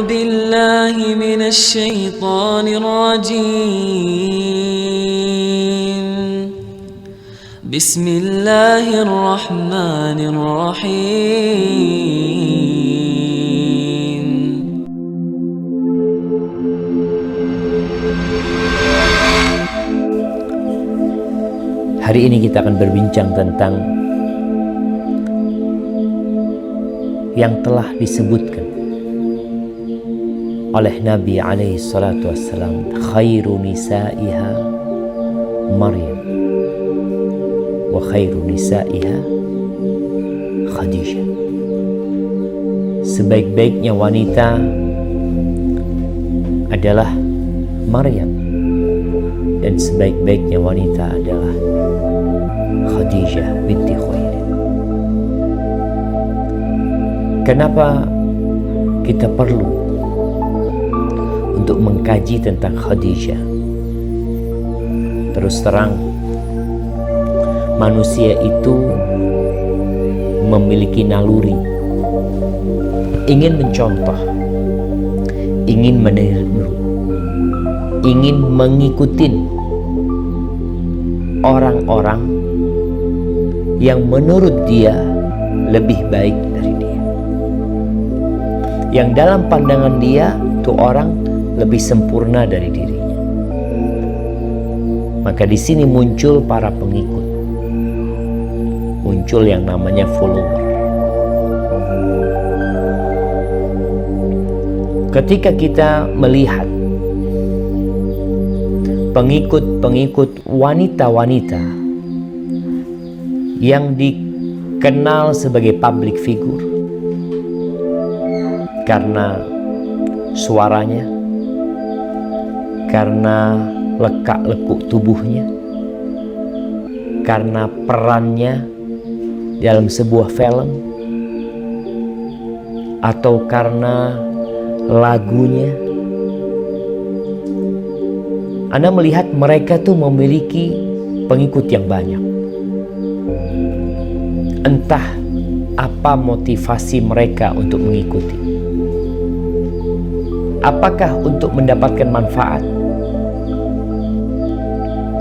بالله من الشيطان الرجيم بسم الله الرحمن الرحيم Hari ini kita akan berbincang tentang yang telah disebutkan oleh Nabi alaihi salatu wassalam, khairu nisa'iha Maryam wa khairu nisa'iha Khadijah. Sebaik-baiknya wanita adalah Maryam dan sebaik-baiknya wanita adalah Khadijah binti Khuwailid. Kenapa kita perlu untuk mengkaji tentang Khadijah? Terus terang, manusia itu memiliki naluri, ingin mencontoh, ingin meniru, ingin mengikuti orang-orang yang menurut dia lebih baik dari dia, yang dalam pandangan dia itu orang lebih sempurna dari dirinya. Maka di sini muncul para pengikut, muncul yang namanya follower. Ketika kita melihat pengikut-pengikut wanita-wanita yang dikenal sebagai public figure karena suaranya, karena lekak-lekuk tubuhnya, karena perannya dalam sebuah film, atau karena lagunya, Anda melihat mereka tuh memiliki pengikut yang banyak. Entah apa motivasi mereka untuk mengikuti. Apakah untuk mendapatkan manfaat?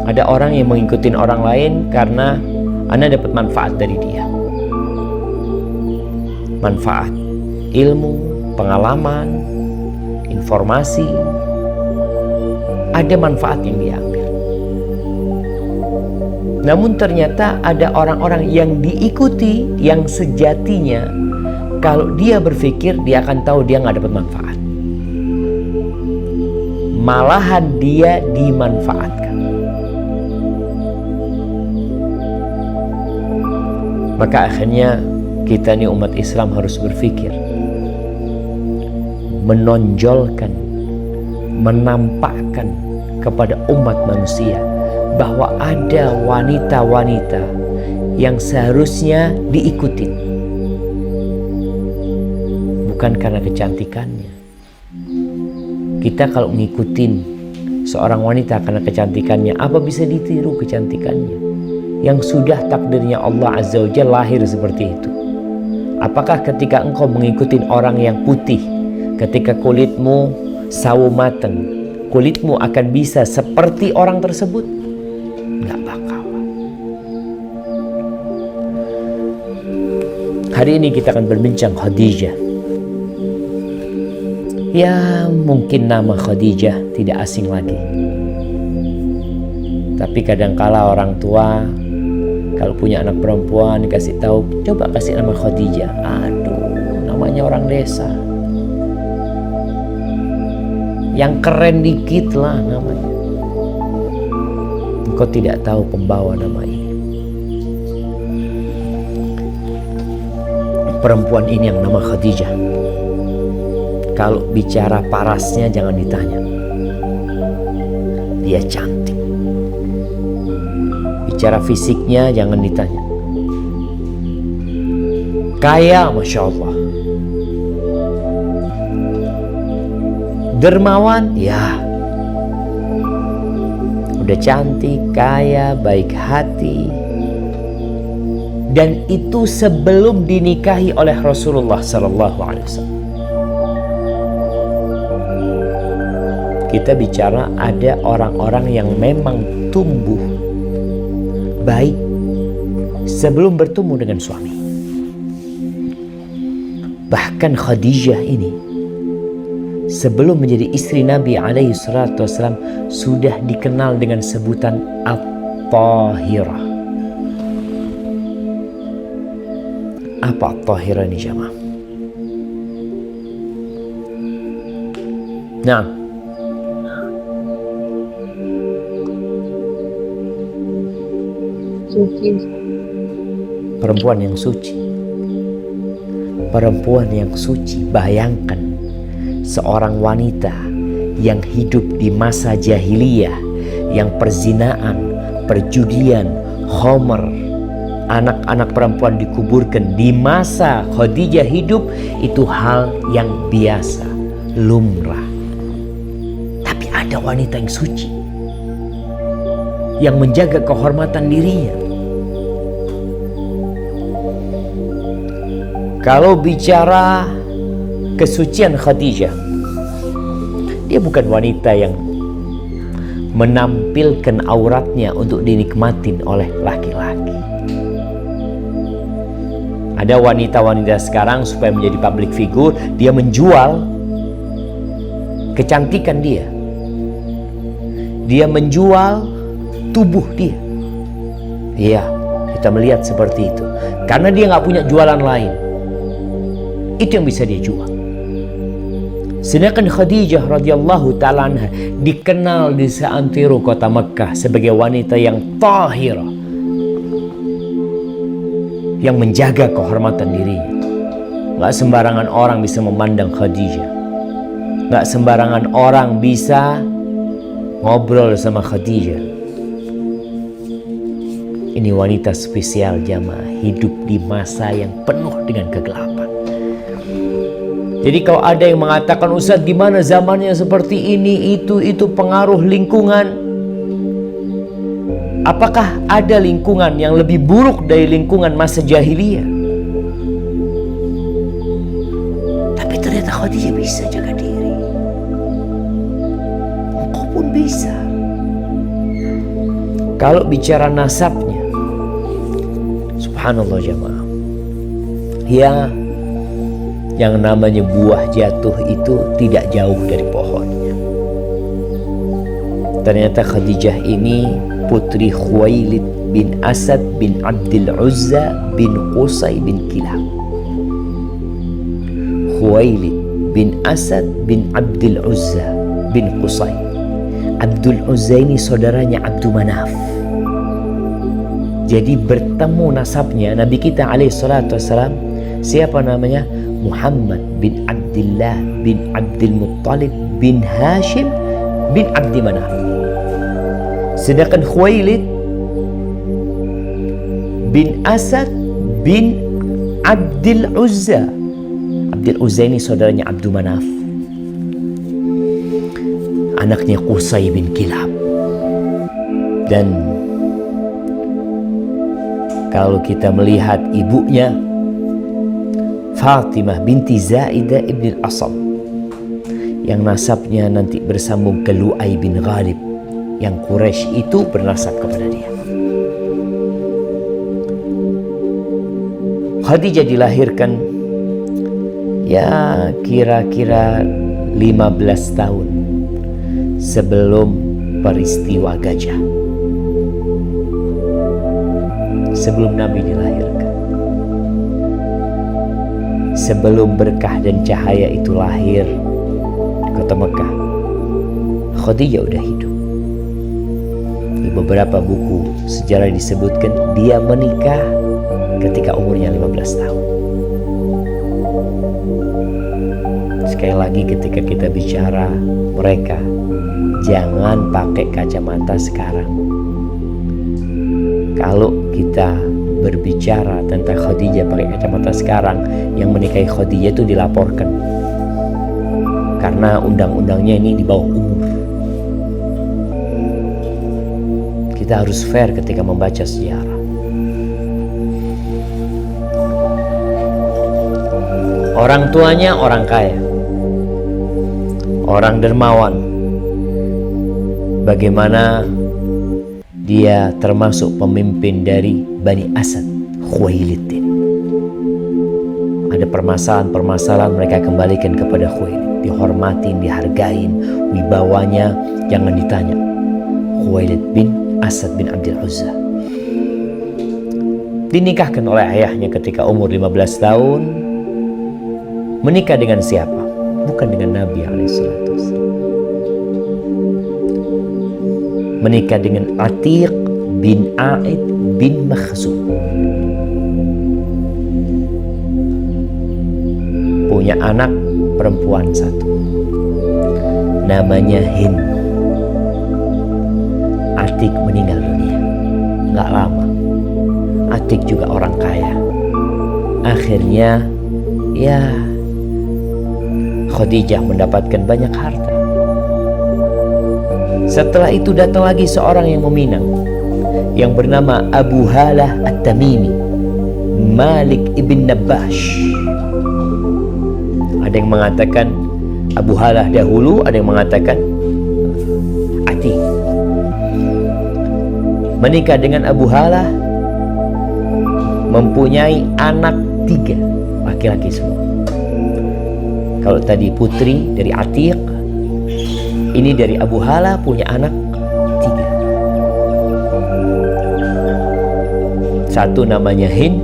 Ada orang yang mengikuti orang lain karena Anda dapat manfaat dari dia. Manfaat ilmu, pengalaman, informasi. Ada manfaat yang diambil. Namun ternyata ada orang-orang yang diikuti yang sejatinya kalau dia berpikir dia akan tahu dia nggak dapat manfaat. Malahan dia dimanfaatkan. Maka akhirnya kita nih umat Islam harus berpikir, menonjolkan, menampakkan kepada umat manusia bahwa ada wanita-wanita yang seharusnya diikuti, bukan karena kecantikannya. Kita kalau ngikutin seorang wanita karena kecantikannya, apa bisa ditiru kecantikannya yang sudah takdirnya Allah Azza wa Jalla lahir seperti itu? Apakah ketika engkau mengikuti orang yang putih, ketika kulitmu sawo mateng, kulitmu akan bisa seperti orang tersebut? Nggak bakal. Hari ini kita akan berbincang Khadijah. Ya, mungkin nama Khadijah tidak asing lagi. Tapi kadangkala orang tua kalau punya anak perempuan dikasih tahu, coba kasih nama Khadijah. Aduh, namanya orang desa. Yang keren dikit lah namanya. Engkau tidak tahu pembawa nama ini. Perempuan ini yang nama Khadijah, kalau bicara parasnya jangan ditanya. Dia cantik. Bicara fisiknya jangan ditanya. Kaya, Masya Allah. Dermawan, ya. Udah cantik, kaya, baik hati. Dan itu sebelum dinikahi oleh Rasulullah SAW. Kita bicara ada orang-orang yang memang tumbuh baik sebelum bertemu dengan suami. Bahkan Khadijah ini sebelum menjadi istri Nabi alaihi salatu wasallam sudah dikenal dengan sebutan At-Tahirah. Apa At-Tahirah ini jamaah? Nah, suci. perempuan yang suci. Perempuan yang suci. Bayangkan seorang wanita yang hidup di masa jahiliyah, yang perzinaan, perjudian, khomer, anak-anak perempuan dikuburkan. Di masa Khadijah hidup itu hal yang biasa, lumrah. Tapi ada wanita yang suci, yang menjaga kehormatan dirinya. Kalau bicara kesucian Khadijah, dia bukan wanita yang menampilkan auratnya untuk dinikmatin oleh laki-laki. Ada wanita-wanita sekarang supaya menjadi public figure, dia menjual kecantikan dia. Dia menjual tubuh dia. Iya, kita melihat seperti itu. Karena dia nggak punya jualan lain. Itu yang bisa dia jual. Sedangkan Khadijah radhiyallahu ta'ala anha dikenal di seantero kota Mekah sebagai wanita yang tahirah, yang menjaga kehormatan dirinya. Gak sembarangan orang bisa memandang Khadijah. Gak sembarangan orang bisa ngobrol sama Khadijah. Ini wanita spesial jamaah, hidup di masa yang penuh dengan kegelapan. Jadi kalau ada yang mengatakan, Ustaz gimana zamannya seperti ini, itu pengaruh lingkungan. Apakah ada lingkungan yang lebih buruk dari lingkungan masa jahiliyah? Tapi ternyata Khadijah bisa jaga diri. Engkau pun bisa. Kalau bicara nasabnya, subhanallah jamaah, ya, yang namanya buah jatuh itu tidak jauh dari pohonnya. Ternyata Khadijah ini putri Khuwailid bin Asad bin Abdul Uzza bin Qusay bin Kilab. Khuwailid bin Asad bin Abdul Uzza bin Qusay. Abdul Uzza ini saudaranya Abdul Manaf. Jadi bertemu nasabnya Nabi kita alaihi salatu wassalam. Siapa namanya? Muhammad bin Abdullah bin Abdul Muttalib bin Hashim bin Abdi Manaf. Sedangkan Khuwailid bin Asad bin Abdul Uzza. Abdul Uzza ini saudaranya Abdul Manaf, anaknya Qusay bin Kilab. Dan kalau kita melihat ibunya Fatimah binti Zaidah ibn al-Asam, yang nasabnya nanti bersambung ke Lu'ay bin Ghalib, yang Quraisy itu bernasab kepada dia. Khadijah dilahirkan ya kira-kira 15 tahun sebelum peristiwa gajah, sebelum Nabi dilahirkan, sebelum berkah dan cahaya itu lahir di kota Mekah. Khadijah udah hidup. Di beberapa buku sejarah disebutkan dia menikah ketika umurnya 15 tahun. Sekali lagi ketika kita bicara mereka, jangan pakai kacamata sekarang. Kalau kita berbicara tentang Khadijah pakai kacamata sekarang, yang menikahi Khadijah itu dilaporkan. Karena undang-undangnya ini di bawah umur. Kita harus fair ketika membaca sejarah. Orang tuanya orang kaya, orang dermawan, bagaimana dia termasuk pemimpin dari Bani Asad, Khuwailid. Ada permasalahan-permasalahan mereka kembalikan kepada Khuwailid, dihormatin, dihargain, wibawanya jangan ditanya. Khuwailid bin Asad bin Abdul Uzza dinikahkan oleh ayahnya ketika umur 15 tahun. Menikah dengan siapa? Bukan dengan Nabi SAW. Menikah dengan Atiq bin A'id bin Makhzum. Punya anak perempuan satu, namanya Hind. Atiq meninggal dunia nggak lama. Atiq juga orang kaya. Akhirnya ya Khadijah mendapatkan banyak harta. Setelah itu datang lagi seorang yang meminang, yang bernama Abu Halah At-Tamimi, Malik ibn Nabash. Ada yang mengatakan Abu Halah dahulu, ada yang mengatakan Atiq. Menikah dengan Abu Halah, mempunyai anak 3, laki-laki semua. Kalau tadi putri dari Atiq, ini dari Abu Halah punya anak 3. Satu namanya Hind,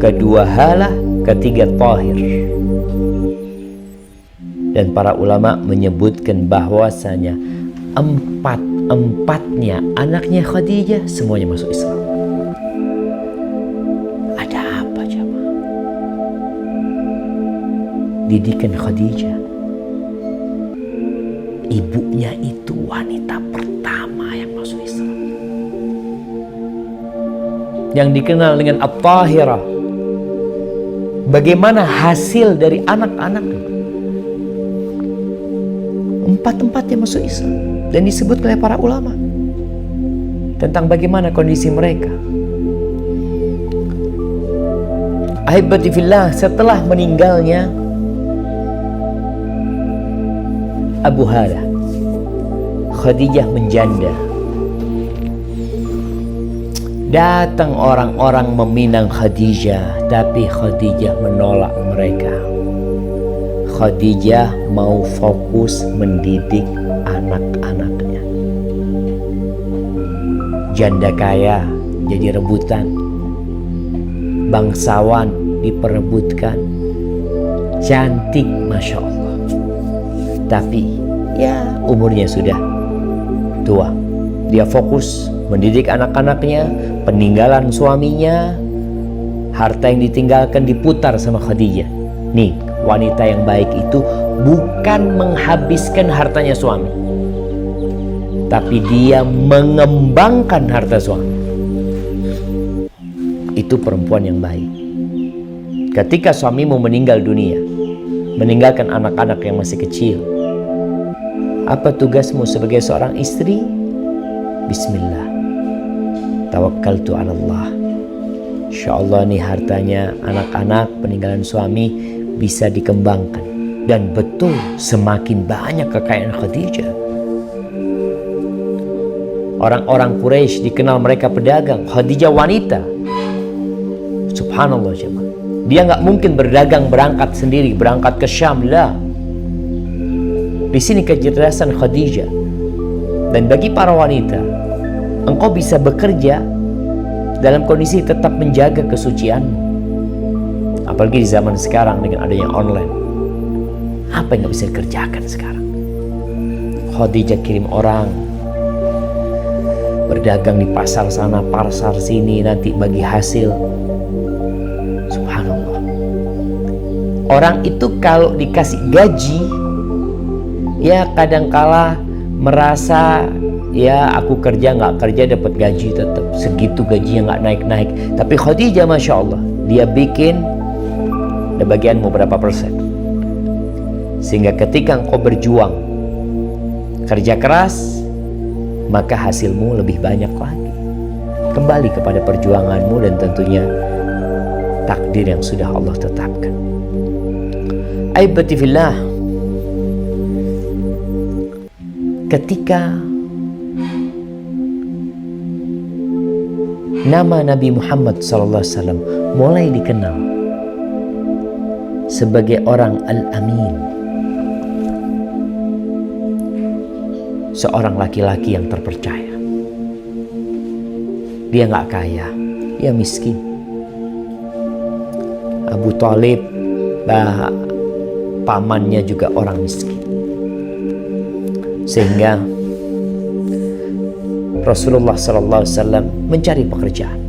kedua Halah, ketiga Tahir. Dan para ulama menyebutkan bahwasanya empatnya anaknya Khadijah semuanya masuk Islam. Ada apa jemaah? Didikan Khadijah, ibunya itu wanita pertama yang masuk Islam, yang dikenal dengan At-Tahirah. Bagaimana hasil dari anak-anaknya? Empat-empatnya masuk Islam. Dan disebut oleh para ulama tentang bagaimana kondisi mereka. Ahibati fillah, setelah meninggalnya Abu Halah, Khadijah menjanda. Datang orang-orang meminang Khadijah, tapi Khadijah menolak mereka. Khadijah mau fokus mendidik anak-anaknya. Janda kaya jadi rebutan, bangsawan diperebutkan, cantik Masya Allah, tapi ya umurnya sudah tua. Dia fokus mendidik anak-anaknya, peninggalan suaminya, harta yang ditinggalkan diputar sama Khadijah. Nih, wanita yang baik itu bukan menghabiskan hartanya suami, tapi dia mengembangkan harta suami. Itu perempuan yang baik. Ketika suamimu meninggal dunia, meninggalkan anak-anak yang masih kecil, apa tugasmu sebagai seorang istri? Bismillah, tawakkaltu ala Allah. Insyaallah nih hartanya anak-anak peninggalan suami bisa dikembangkan. Dan betul, semakin banyak kekayaan Khadijah. Orang-orang Quraisy dikenal mereka pedagang. Khadijah wanita. Subhanallah jemaah. Dia nggak mungkin berdagang berangkat sendiri, berangkat ke Syam lah. Di sini kecerdasan Khadijah. Dan bagi para wanita, engkau bisa bekerja dalam kondisi tetap menjaga kesucianmu. Apalagi di zaman sekarang dengan adanya online. Apa yang nggak bisa dikerjakan sekarang? Khadijah kirim orang berdagang di pasar sana, pasar sini, nanti bagi hasil. Subhanallah. Orang itu kalau dikasih gaji, ya kadangkala merasa ya aku kerja nggak kerja dapat gaji tetap segitu, gajinya nggak naik-naik. Tapi Khadijah Masya Allah, dia bikin ada bagianmu berapa persen, sehingga ketika engkau berjuang kerja keras, maka hasilmu lebih banyak lagi. Kembali kepada perjuanganmu dan tentunya takdir yang sudah Allah tetapkan. Aibati fillah, ketika nama Nabi Muhammad SAW mulai dikenal sebagai orang Al-Amin, seorang laki-laki yang terpercaya. Dia nggak kaya, dia miskin. Abu Thalib, pamannya juga orang miskin. Sehingga Rasulullah SAW mencari pekerjaan.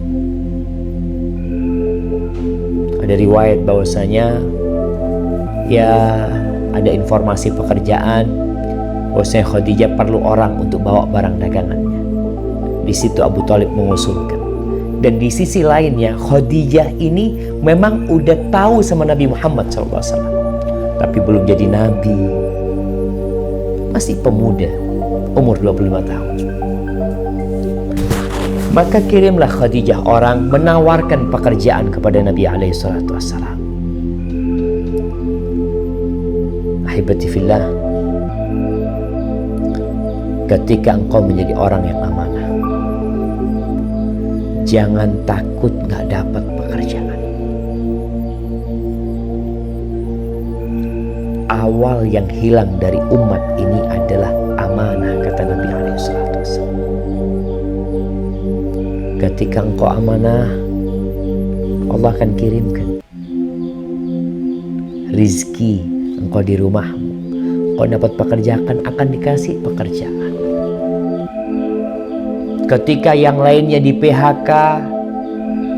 Ada riwayat bahwasanya ya ada informasi pekerjaan bahwasanya Khadijah perlu orang untuk bawa barang dagangannya. Di situ Abu Thalib mengusulkan. Dan di sisi lainnya Khadijah ini memang udah tahu sama Nabi Muhammad SAW, tapi belum jadi nabi, masih pemuda, umur 25 tahun. Maka kirimlah Khadijah orang menawarkan pekerjaan kepada Nabi SAW. Ahibati fillah, ketika engkau menjadi orang yang amanah, jangan takut gak dapat pekerjaan. Awal yang hilang dari umat ini adalah amanah, kata Nabi SAW. Ketika engkau amanah, Allah akan kirimkan rizki. Engkau di rumahmu, engkau dapat pekerjaan, akan dikasih pekerjaan. Ketika yang lainnya di PHK,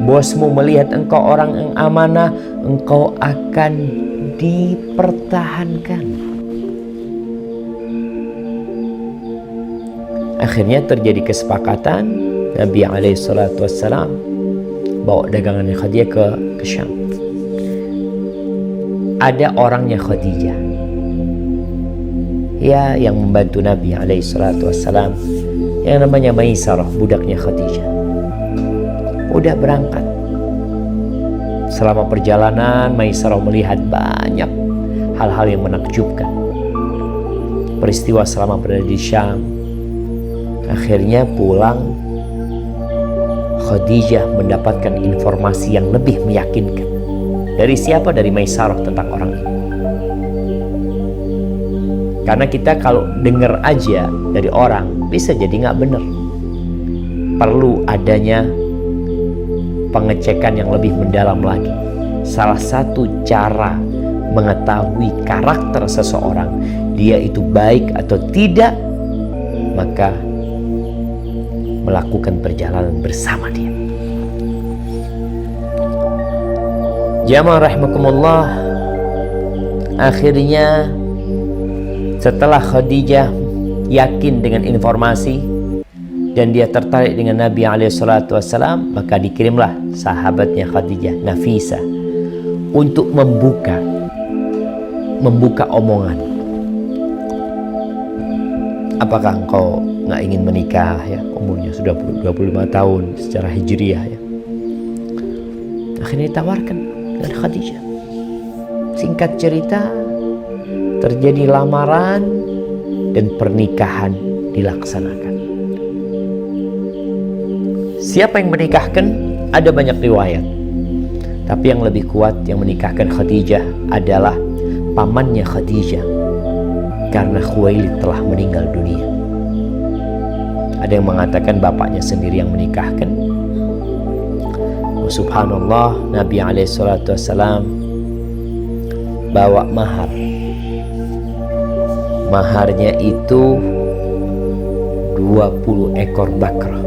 bosmu melihat engkau orang yang amanah, engkau akan dipertahankan. Akhirnya terjadi kesepakatan. Nabi SAW bawa dagangannya Khadijah ke Syam. Ada orangnya Khadijah, ya, yang membantu Nabi SAW, yang namanya Maisarah, budaknya Khadijah. Udah berangkat. Selama perjalanan Maisarah melihat banyak hal-hal yang menakjubkan. Peristiwa selama berada di Syam. Akhirnya pulang, Khadijah mendapatkan informasi yang lebih meyakinkan. Dari siapa? Dari Maisarah tentang orang ini. Karena kita kalau dengar aja dari orang bisa jadi nggak benar. Perlu adanya pengecekan yang lebih mendalam lagi. Salah satu cara mengetahui karakter seseorang, dia itu baik atau tidak, maka melakukan perjalanan bersama dia. Jamaah rahimakumullah, akhirnya setelah Khadijah yakin dengan informasi dan dia tertarik dengan Nabi SAW, maka dikirimlah sahabatnya Khadijah, Nafisa, untuk membuka omongan. Apakah engkau nggak ingin menikah, ya, umurnya sudah 25 tahun secara hijriah, ya. Akhirnya ditawarkan dengan Khadijah. Singkat cerita, terjadi lamaran dan pernikahan dilaksanakan. Siapa yang menikahkan? Ada banyak riwayat, tapi yang lebih kuat yang menikahkan Khadijah adalah pamannya Khadijah, karena Khuwailid telah meninggal dunia. Ada yang mengatakan bapaknya sendiri yang menikahkan. Subhanallah, Nabi SAW bawa mahar. Maharnya itu 20 ekor bakrah,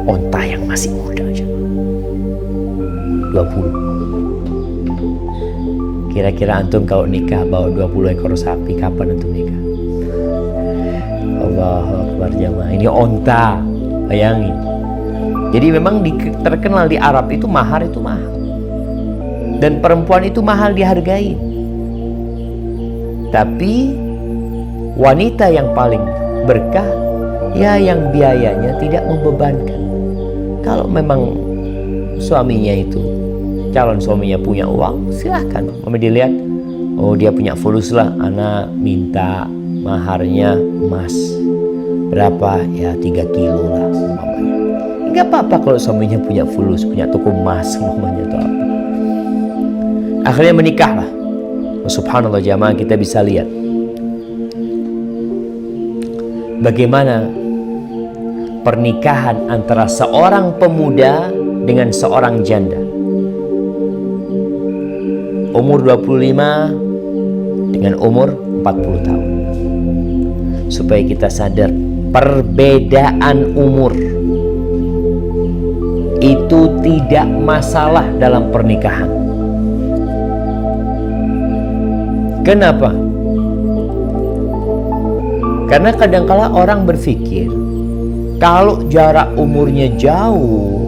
onta yang masih muda aja. 20. Kira-kira antum kalau nikah bawa 20 ekor sapi, kapan antum nikah? Allahu Akbar jamaah. Ini onta, bayangin. Jadi memang terkenal di Arab itu mahar itu mahal. Dan perempuan itu mahal dihargai. Tapi wanita yang paling berkah, ya, yang biayanya tidak membebankan. Kalau memang suaminya itu, calon suaminya punya uang, silahkan. Mama dilihat, oh dia punya fulus lah, anak minta maharnya emas. Berapa? Ya 3 kilo lah umpamanya. Enggak apa-apa kalau suaminya punya fulus, punya toko emas umpamanya atau apa. Akhirnya menikahlah. Subhanallah jamaah, kita bisa lihat bagaimana pernikahan antara seorang pemuda dengan seorang janda. Umur 25 dengan umur 40 tahun. Supaya kita sadar perbedaan umur itu tidak masalah dalam pernikahan. Kenapa? Karena kadangkala orang berpikir kalau jarak umurnya jauh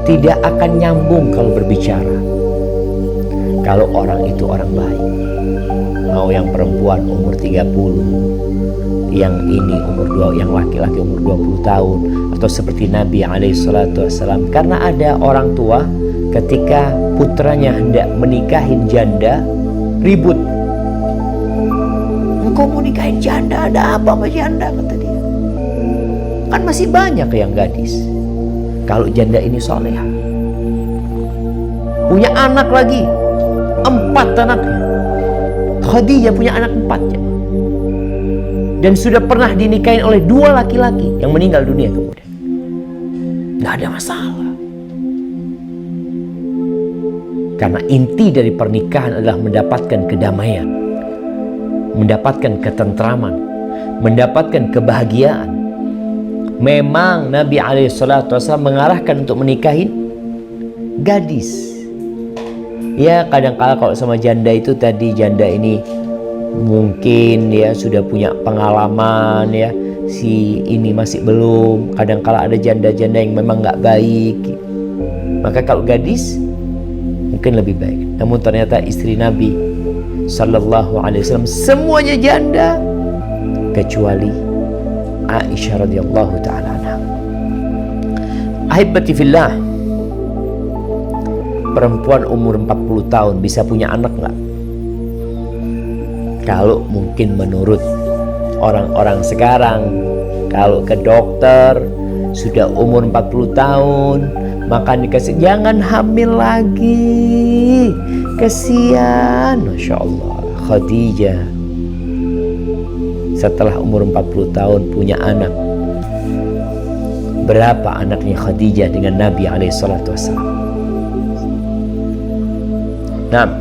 tidak akan nyambung kalau berbicara. Kalau orang itu orang baik, mau yang perempuan umur 30, yang ini umur 2, yang laki-laki umur 20 tahun, atau seperti Nabi SAW. Karena ada orang tua ketika putranya hendak menikahin janda, ribut. Engkau mau nikahin janda, ada apa sama janda, kata dia. Kan masih banyak yang gadis. Kalau janda ini soleha, punya anak lagi, 4 anaknya. Khadijah punya anak 4 ya. Dan sudah pernah dinikahin oleh 2 laki-laki yang meninggal dunia kemudian. Nggak ada masalah. Karena inti dari pernikahan adalah mendapatkan kedamaian, mendapatkan ketentraman, mendapatkan kebahagiaan. Memang Nabi SAW mengarahkan untuk menikahin gadis. Ya kadang-kala kalau sama janda itu tadi, janda ini mungkin ya sudah punya pengalaman ya, si ini masih belum. Kadang-kala ada janda-janda yang memang nggak baik. Maka kalau gadis mungkin lebih baik. Namun ternyata istri Nabi Sallallahu Alaihi Wasallam semuanya janda kecuali Aisyah radhiyallahu taala anha. Ahibati fillah, perempuan umur 40 tahun bisa punya anak nggak? Kalau mungkin menurut orang-orang sekarang, kalau ke dokter sudah umur 40 tahun maka dikasih jangan hamil lagi, kesian. Masya Allah, Khadijah setelah umur 40 tahun punya anak. Berapa anaknya Khadijah dengan Nabi SAW? Nah,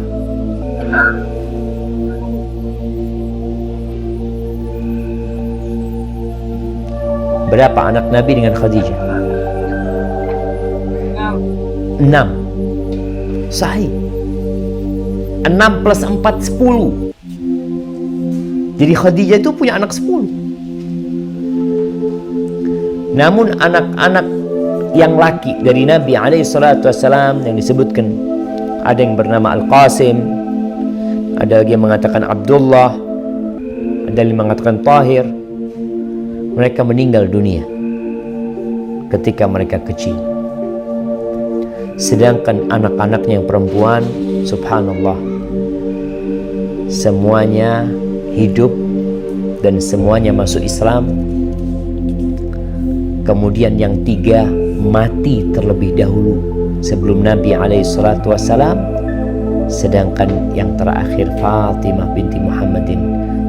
berapa anak Nabi dengan Khadijah? 6. Sahih. 6 plus 4 10. Jadi Khadijah itu punya anak 10. Namun anak-anak yang laki dari Nabi SAW yang disebutkan, ada yang bernama Al-Qasim, ada lagi yang mengatakan Abdullah, ada yang mengatakan Tahir. Mereka meninggal dunia ketika mereka kecil. Sedangkan anak-anaknya yang perempuan, subhanallah, semuanya hidup dan semuanya masuk Islam. Kemudian yang 3 mati terlebih dahulu sebelum Nabi SAW. Sedangkan yang terakhir Fatimah binti Muhammadin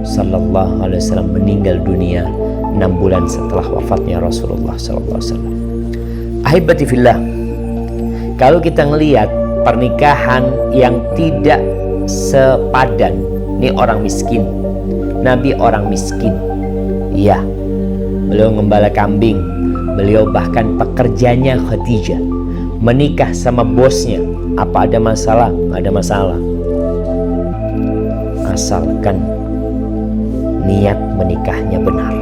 sallallahu alaihi wasallam meninggal dunia 6 bulan setelah wafatnya Rasulullah sallallahu alaihi wasallam. Ahibati fillah, kalau kita ngelihat pernikahan yang tidak sepadan, ini orang miskin, Nabi orang miskin, ya, beliau ngembala kambing, beliau bahkan pekerjanya Khadijah, menikah sama bosnya. Apa ada masalah? Nggak ada masalah, asalkan niat menikahnya benar.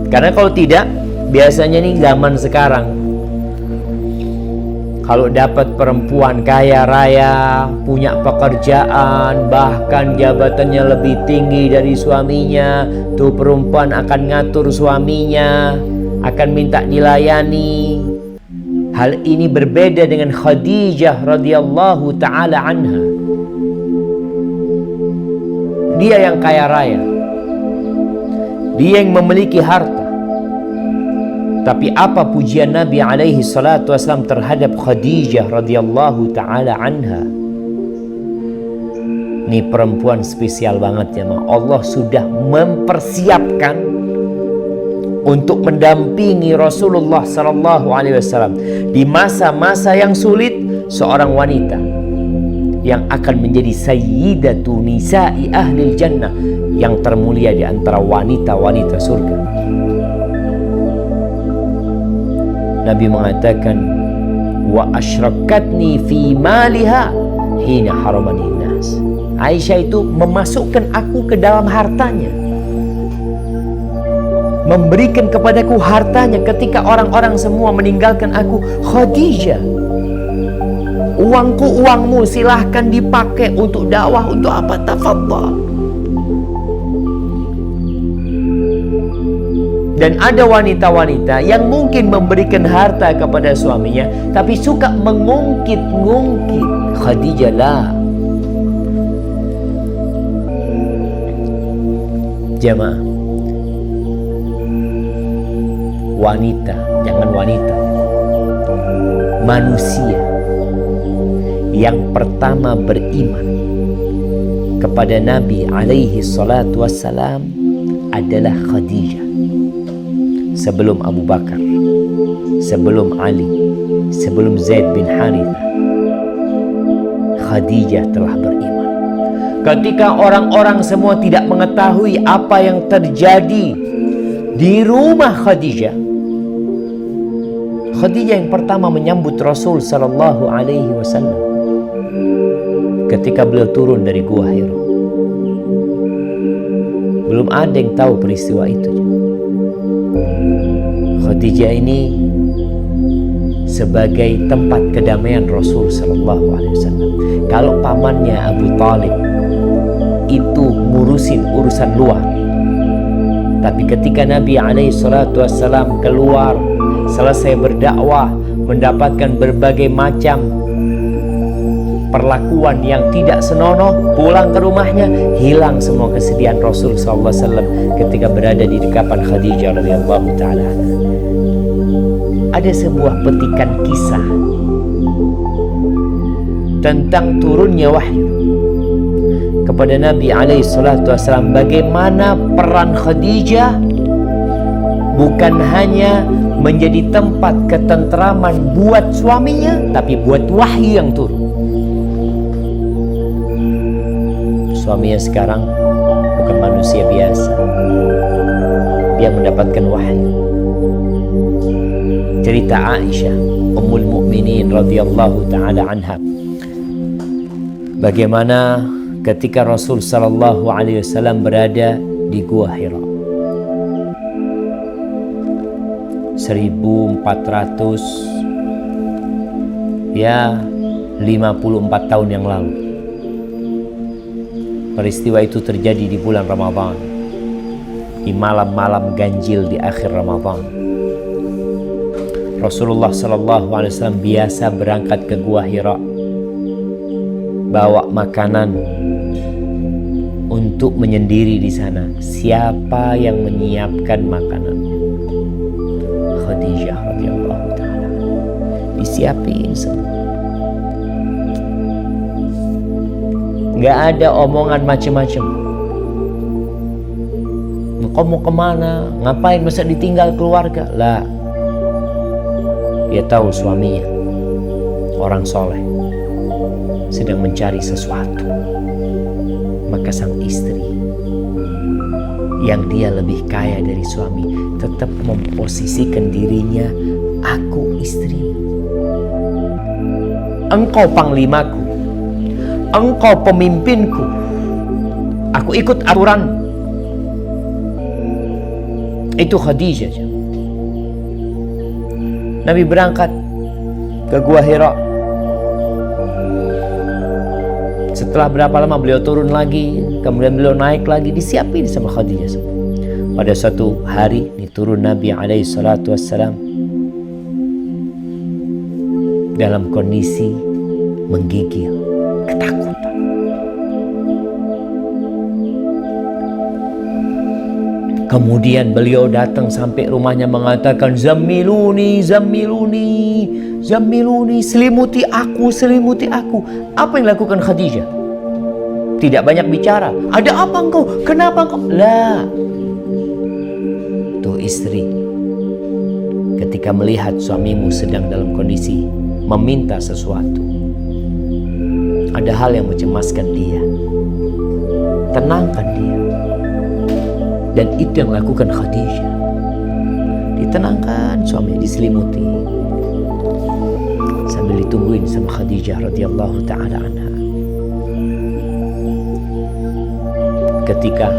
Karena kalau tidak, biasanya nih zaman sekarang, kalau dapat perempuan kaya raya, punya pekerjaan, bahkan jabatannya lebih tinggi dari suaminya, tuh perempuan akan ngatur suaminya, akan minta dilayani. Hal ini berbeda dengan Khadijah radhiyallahu taala anha. dia yang kaya raya, dia yang memiliki harta. Tapi apa pujian Nabi alaihi salatu wasallam terhadap Khadijah radhiyallahu taala anha? Ini perempuan spesial banget ya, Allah sudah mempersiapkan untuk mendampingi Rasulullah sallallahu alaihi wasallam di masa-masa yang sulit. Seorang wanita yang akan menjadi sayyidatu nisa'i ahlil jannah, yang termulia di antara wanita-wanita surga. Nabi mengatakan, wa asyrakatni fi maliha hina haramani nas. Aisyah itu memasukkan aku ke dalam hartanya, memberikan kepadaku hartanya ketika orang-orang semua meninggalkan aku. Khadijah, uangku uangmu, silahkan dipakai untuk dakwah, untuk apa? Tafadhal. Dan ada wanita-wanita yang mungkin memberikan harta kepada suaminya, tapi suka mengungkit-ngungkit. Khadijah lah. Jamaah, wanita, jangan wanita, manusia yang pertama beriman kepada Nabi alaihi salatu wassalam adalah Khadijah. Sebelum Abu Bakar, sebelum Ali, sebelum Zaid bin Harithah, Khadijah telah beriman. Ketika orang-orang semua tidak mengetahui apa yang terjadi di rumah Khadijah, Khadijah yang pertama menyambut Rasul sallallahu alaihi wasallam ketika beliau turun dari Gua Hira. Belum ada yang tahu peristiwa itu. Khadijah ini sebagai tempat kedamaian Rasul sallallahu alaihi wasallam. Kalau pamannya Abu Talib itu ngurusin urusan luar, tapi ketika Nabi alaihi salatu wassalam keluar, selesai berdakwah, mendapatkan berbagai macam perlakuan yang tidak senonoh, pulang ke rumahnya, hilang semua kesedihan Rasul sallallahu alaihi wasallam ketika berada di dekapan Khadijah radhiyallahu taala. Ada sebuah petikan kisah tentang turunnya wahyu kepada Nabi alaihi salatu wasallam, bagaimana peran Khadijah bukan hanya menjadi tempat ketentraman buat suaminya, tapi buat wahyu yang turun. Suaminya sekarang bukan manusia biasa, dia mendapatkan wahyu. Cerita Aisyah Ummul Mukminin radhiyallahu taala anha, bagaimana ketika Rasul sallallahu alaihi wasallam berada di Gua Hira 1454 tahun yang lalu. Peristiwa itu terjadi di bulan Ramadan, di malam-malam ganjil di akhir Ramadan. Rasulullah sallallahu alaihi wasallam biasa berangkat ke Gua Hira, bawa makanan untuk menyendiri di sana. Siapa yang menyiapkan makanan? Khadijah radhiyallahu taala. Disiapin semua. Nggak ada omongan macam-macam. Engkau mau kemana? Ngapain? Masa ditinggal keluarga? Lah. Dia tahu suaminya orang soleh sedang mencari sesuatu. Maka sang istri yang dia lebih kaya dari suami tetap memposisikan dirinya, aku istri, engkau panglimaku, engkau pemimpinku, aku ikut aturan. Itu Khadijah. Nabi berangkat ke Gua Hira. Setelah berapa lama beliau turun lagi, kemudian beliau naik lagi, disiapin sama Khadijah. Pada suatu hari turun Nabi alaihi salatu wassalam dalam kondisi menggigil, ketakutan. Kemudian beliau datang sampai rumahnya mengatakan, "Zammiluni, zammiluni, zammiluni, selimuti aku, selimuti aku." Apa yang dilakukan Khadijah? Tidak banyak bicara. "Ada apa engkau? Kenapa engkau?" La. Tuh istri, ketika melihat suamimu sedang dalam kondisi meminta sesuatu, ada hal yang mencemaskan dia, tenangkan dia. Dan itu yang lakukan Khadijah. Ditenangkan suami, diselimuti, sambil ditungguin sama Khadijah radhiyallahu ta'ala anha. Ketika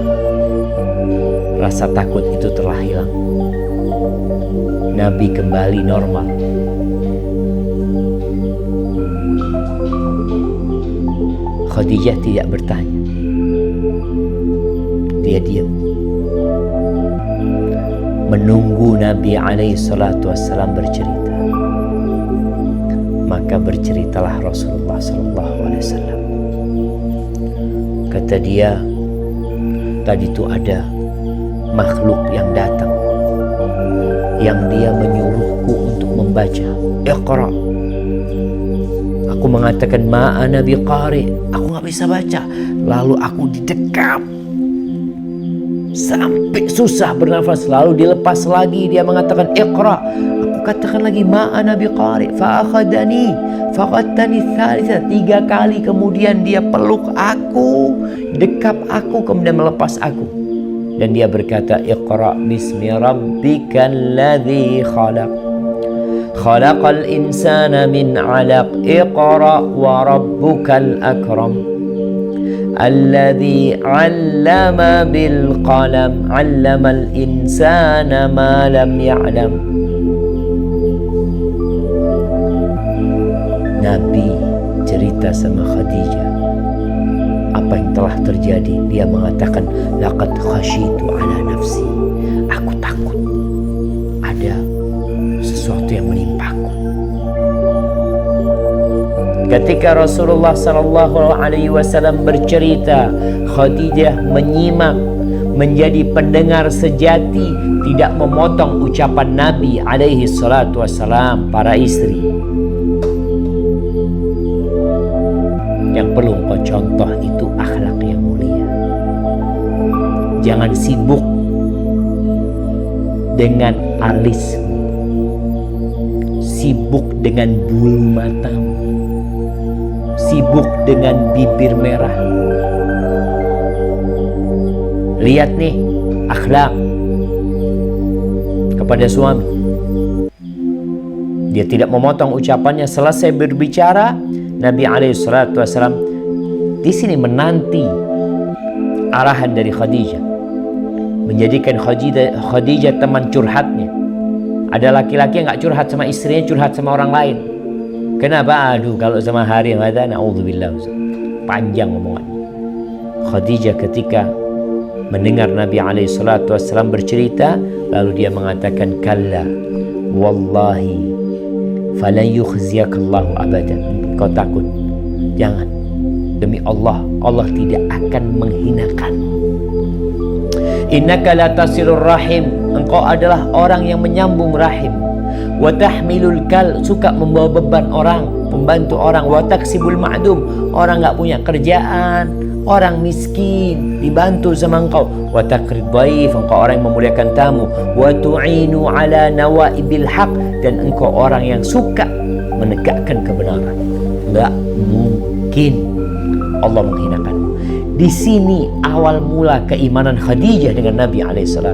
rasa takut itu telah hilang, Nabi kembali normal. Khadijah tidak bertanya. Dia diam, menunggu Nabi SAW bercerita. Maka berceritalah Rasulullah SAW. Kata dia, tadi itu ada makhluk yang datang, yang dia menyuruhku untuk membaca Iqra. Aku mengatakan, "Ma'ana biqari", aku gak bisa baca. Lalu aku didekap sampai susah bernafas, lalu dilepas lagi. Dia mengatakan Iqra, aku katakan lagi ma'ana biqari, fa'akhadani faqattani tsalitsah, 3 kali. Kemudian dia peluk aku, dekap aku, kemudian melepas aku. Dan dia berkata, Iqra bismi rabbikal ladzi khalaq, khalaqal insana min 'alaq, Iqra wa rabbukal akram, alladzi 'allama bil qalam, 'allamal insana ma lam ya'lam. Nabi cerita sama Khadijah apa yang telah terjadi. Dia mengatakan, laqad khasyitu ala nafsi, aku takut ada sesuatu yang menimpaku. Ketika Rasulullah SAW bercerita, Khadijah menyimak, menjadi pendengar sejati, tidak memotong ucapan Nabi SAW. Para istri, yang perlu engkau contoh itu akhlak yang mulia. Jangan sibuk dengan alismu, sibuk dengan bulu matamu, sibuk dengan bibir merah. Lihat nih akhlak kepada suami. Dia tidak memotong ucapannya. Selesai berbicara, Nabi SAW di sini menanti arahan dari Khadijah, menjadikan Khadijah teman curhatnya. Ada laki-laki yang gak curhat sama istrinya, curhat sama orang lain. Kenapa? Aduh, kalau sama hari yang ada, na'udzubillah, panjang omongan. Khadijah ketika mendengar Nabi SAW bercerita, lalu dia mengatakan, kalla wallahi falan yukhziyakallahu abadan. Kau takut? Jangan. Demi Allah, Allah tidak akan menghinakan. Innaka la tasilur rahim, engkau adalah orang yang menyambung rahim. Wa tahmilul kal, suka membawa beban orang, membantu orang. Wa taksibul ma'dum, orang gak punya kerjaan, orang miskin, dibantu sama engkau. Wa taqrid dhaif, engkau orang yang memuliakan tamu. Wa tu'inu ala nawaibil haq, dan engkau orang yang suka menegakkan kebenaran. Enggak mungkin Allah menghinakanmu. Di sini awal mula keimanan Khadijah dengan Nabi SAW.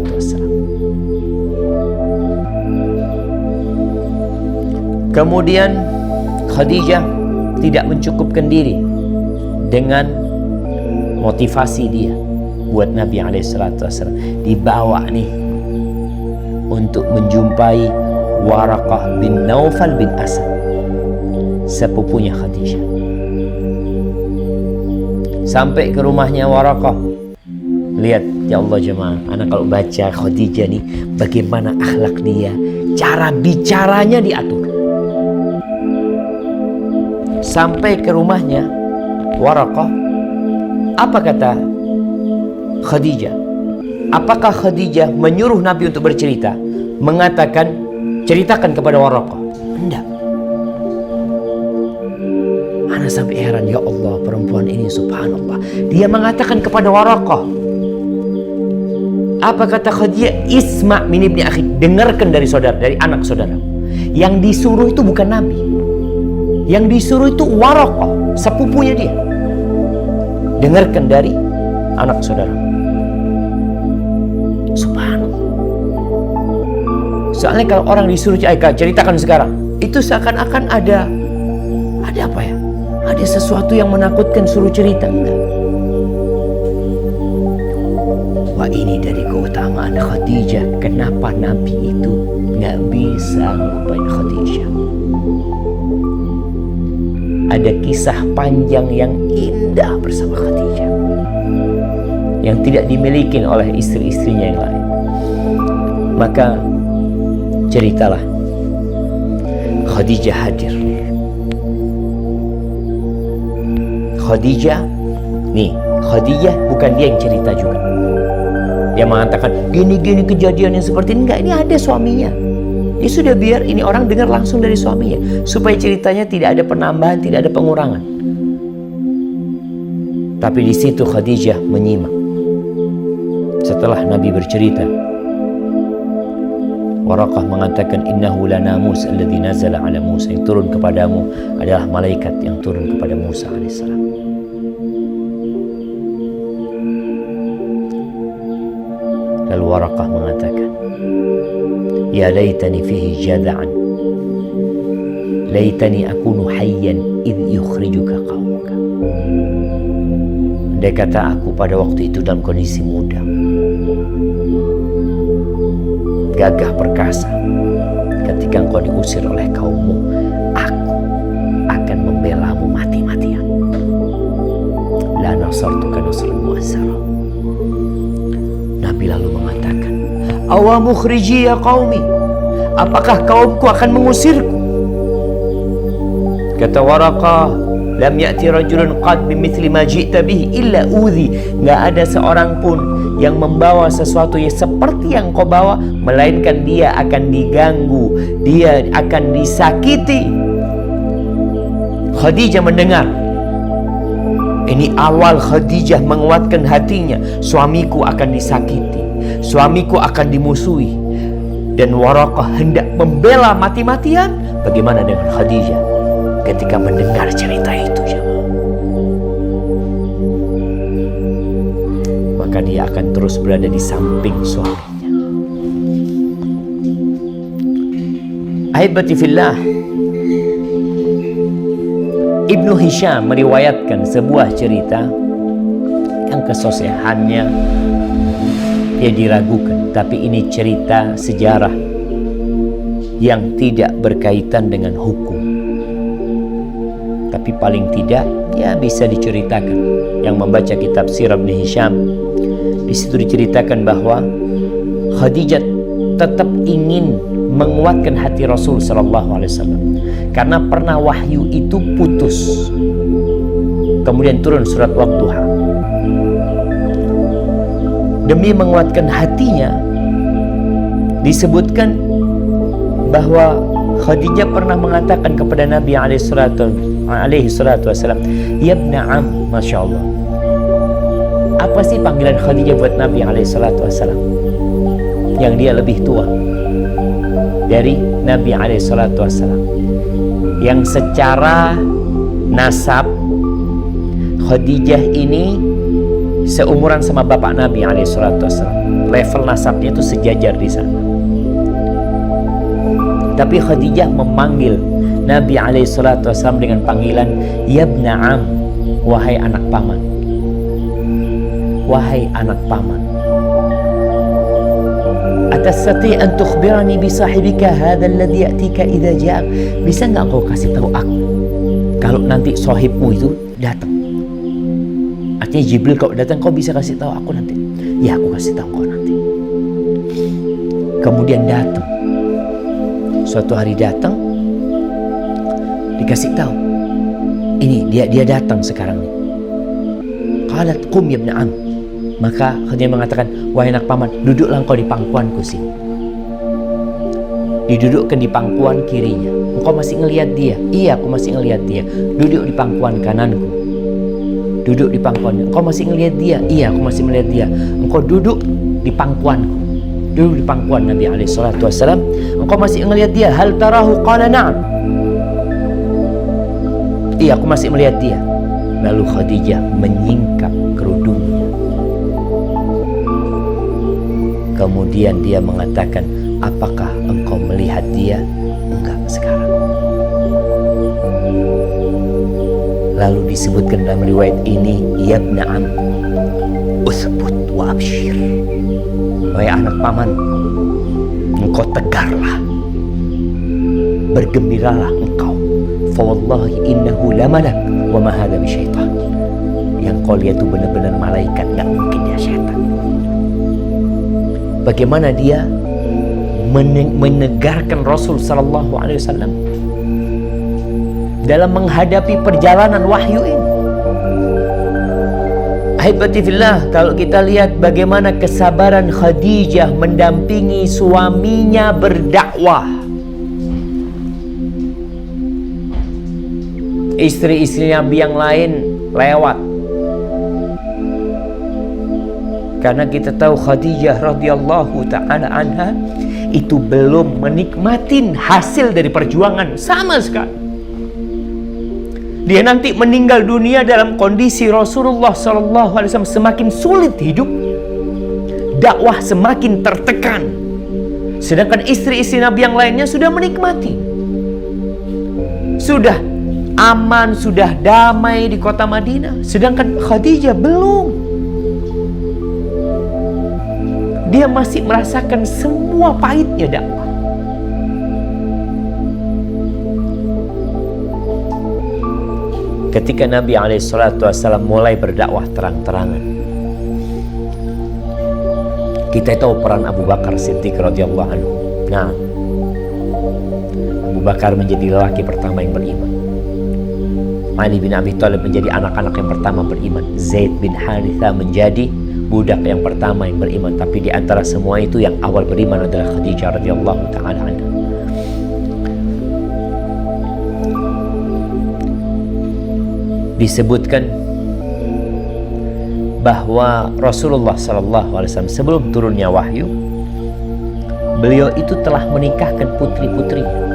Kemudian Khadijah tidak mencukupkan diri dengan motivasi dia buat Nabi SAW. Dibawa nih untuk menjumpai Waraqah bin Naufal bin Asad, sepupunya Khadijah. Sampai ke rumahnya Waraqah. Lihat ya Allah jemaah, anak kalau baca Khadijah nih, bagaimana akhlak dia, cara bicaranya diatur. Sampai ke rumahnya Waraqah, apa kata Khadijah? Apakah Khadijah menyuruh Nabi untuk bercerita, mengatakan ceritakan kepada Waraqah? Enggak. Ana sampai heran, ya Allah, perempuan ini subhanallah. Dia mengatakan kepada Waraqah. Apa kata Khadijah? Isma' min ibni akhi, dengarkan dari saudara, dari anak saudara. Yang disuruh itu bukan Nabi. Yang disuruh itu Waraqah, sepupunya dia. Dengarkan dari anak saudara. Subhanallah. Soalnya kalau orang disuruh ceritakan sekarang, itu seakan-akan ada apa ya? Ada sesuatu yang menakutkan suruh cerita. Enggak. Wah, ini dari keutamaan Khadijah. Kenapa Nabi itu nggak bisa ngelupain Khadijah? Ada kisah panjang yang indah bersama Khadijah yang tidak dimiliki oleh istri-istrinya yang lain. Maka ceritalah Khadijah hadir. Khadijah bukan dia yang cerita juga. Dia mengatakan gini-gini kejadian yang seperti ini. Enggak, ini ada suaminya. Ya sudah, biar ini orang dengar langsung dari suaminya, supaya ceritanya tidak ada penambahan, tidak ada pengurangan. Tapi di situ Khadijah menyimak. Setelah Nabi bercerita, Waraqah mengatakan, innahu lanamus alladzi nazala ala Musa, yang turun kepadamu adalah malaikat yang turun kepada Musa alaihissalam. Lalu Waraqah mengatakan, ya laitani fihi jada'an, laitani akunu hayyan idh yukhrijuka qaumuka. Andai kata aku pada waktu itu dalam kondisi muda, gagah perkasa, ketika engkau diusir oleh kaummu, aku akan membelamu mati-matian. La nasartuka nasran mu'azzara. Nabi lalu mengatakan, awa mukhriji ya qaumi, apakah kaumku akan mengusirku? Kata Waraqah, lam ya'ti rajulun qad bimithli ma ji'ta bihi illa udhi. Enggak ada seorang pun yang membawa sesuatu yang seperti yang kau bawa, melainkan dia akan diganggu, dia akan disakiti. Khadijah mendengar. Ini awal Khadijah menguatkan hatinya. Suamiku akan disakiti, suamiku akan dimusuhi. Dan Waraqah hendak membela mati-matian. Bagaimana dengan Khadijah ketika mendengar cerita itu, jemaah? Maka dia akan terus berada di samping suaminya. Ahibati fillah, Ibnu Hisham meriwayatkan sebuah cerita yang kesosehannya dia diragukan, tapi ini cerita sejarah yang tidak berkaitan dengan hukum, tapi paling tidak ya bisa diceritakan. Yang membaca kitab Sirah Ibnu Hisham, di situ diceritakan bahwa Khadijah tetap ingin menguatkan hati Rasul Sallallahu Alaihi Wasallam karena pernah wahyu itu putus, kemudian turun surat Wadduha. Demi menguatkan hatinya, disebutkan bahwa Khadijah pernah mengatakan kepada Nabi alaihi salatu wasallam, ya ibna am, Masya Allah. Apa sih panggilan Khadijah buat Nabi alaihi salatu wasallam, yang dia lebih tua dari Nabi alaihi salatu wasallam, yang secara nasab Khadijah ini seumuran sama bapak Nabi alaihi salatu wasallam. Level nasabnya itu sejajar di sana. Tapi Khadijah memanggil Nabi alaihi salatu wasallam dengan panggilan yabna am, wahai anak paman. Wahai anak paman. Atastati an tukhbirani bi sahibika hadha alladhi ya'tika idza ja'a. Bisa enggak kau kasih tahu aku kalau nanti sahibmu itu datang? Artinya Jibril kalau datang, kau bisa kasih tahu aku nanti? Ya, aku kasih tahu kau nanti. Kemudian datang. Suatu hari datang, dikasih tahu, ini dia datang sekarang nih. Qalat qum ya ibn am, Maka Khadijah mengatakan, wahai anak paman, duduklah engkau di pangkuanku sini. Didudukkan di pangkuan kirinya. Engkau masih ngelihat dia? Iya, aku masih ngelihat dia. Duduk di pangkuan kananku. Duduk di pangkuan. Engkau masih ngelihat dia? Iya, aku masih melihat dia. Engkau duduk di pangkuanku. Duduk di pangkuan Nabi SAW. Engkau masih ngelihat dia? Hal tarahu? Qala na'am. Iya, aku masih melihat dia. Lalu Khadijah menyingkap kerudungnya. Kemudian dia mengatakan, apakah engkau melihat dia? Enggak sekarang. Lalu disebutkan dalam riwayat ini, ya ibna am, uthbut wa abshir. Wahai anak paman, engkau tegarlah, bergembiralah engkau. Fa wallahi innahu la malak wa ma hadha bi syaitan. Yang kau lihat itu benar-benar malaikat, enggak mungkin dia syaitan. Bagaimana dia menegarkan Rasul sallallahu alaihi wasallam dalam menghadapi perjalanan wahyu ini. Ahibati fillah, kalau kita lihat bagaimana kesabaran Khadijah mendampingi suaminya berdakwah. Istri-istri Nabi yang lain lewat. Karena kita tahu Khadijah radhiyallahu ta'ala anha itu belum menikmatin hasil dari perjuangan sama sekali. Dia nanti meninggal dunia dalam kondisi Rasulullah SAW semakin sulit hidup, dakwah semakin tertekan. Sedangkan istri-istri Nabi yang lainnya sudah menikmati, sudah aman, sudah damai di kota Madinah. Sedangkan Khadijah belum. Dia masih merasakan semua pahitnya dakwah. Ketika Nabi SAW mulai berdakwah terang-terangan, kita tahu peran Abu Bakar Siddiq radhiyallahu anhu. Nah, Abu Bakar menjadi lelaki pertama yang beriman. Ali bin Abi Thalib menjadi anak-anak yang pertama beriman. Zaid bin Harithah menjadi budak yang pertama yang beriman. Tapi di antara semua itu yang awal beriman adalah Khadijah radhiyallahu ta'ala anha. Disebutkan bahwa Rasulullah SAW sebelum turunnya wahyu, beliau itu telah menikahkan putri-putrinya.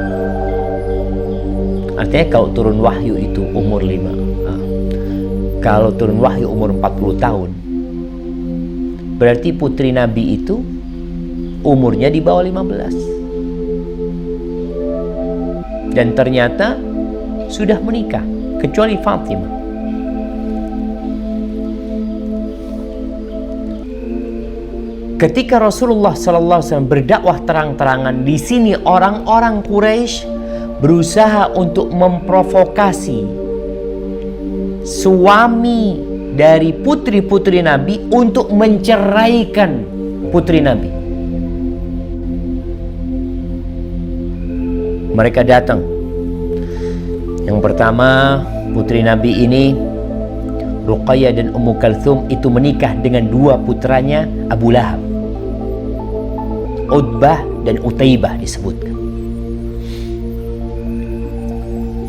Artinya kalau turun wahyu itu umur 5. Kalau turun wahyu umur 40 tahun, berarti putri Nabi itu umurnya di bawah 15. Dan ternyata sudah menikah, kecuali Fatimah. Ketika Rasulullah SAW berdakwah terang-terangan, di sini orang-orang Quraisy berusaha untuk memprovokasi suami dari putri-putri Nabi untuk menceraikan putri Nabi. Mereka datang. Yang pertama, putri Nabi ini, Ruqayyah dan Ummu Kalthum, itu menikah dengan dua putranya Abu Lahab, Utbah dan Utaibah disebutkan.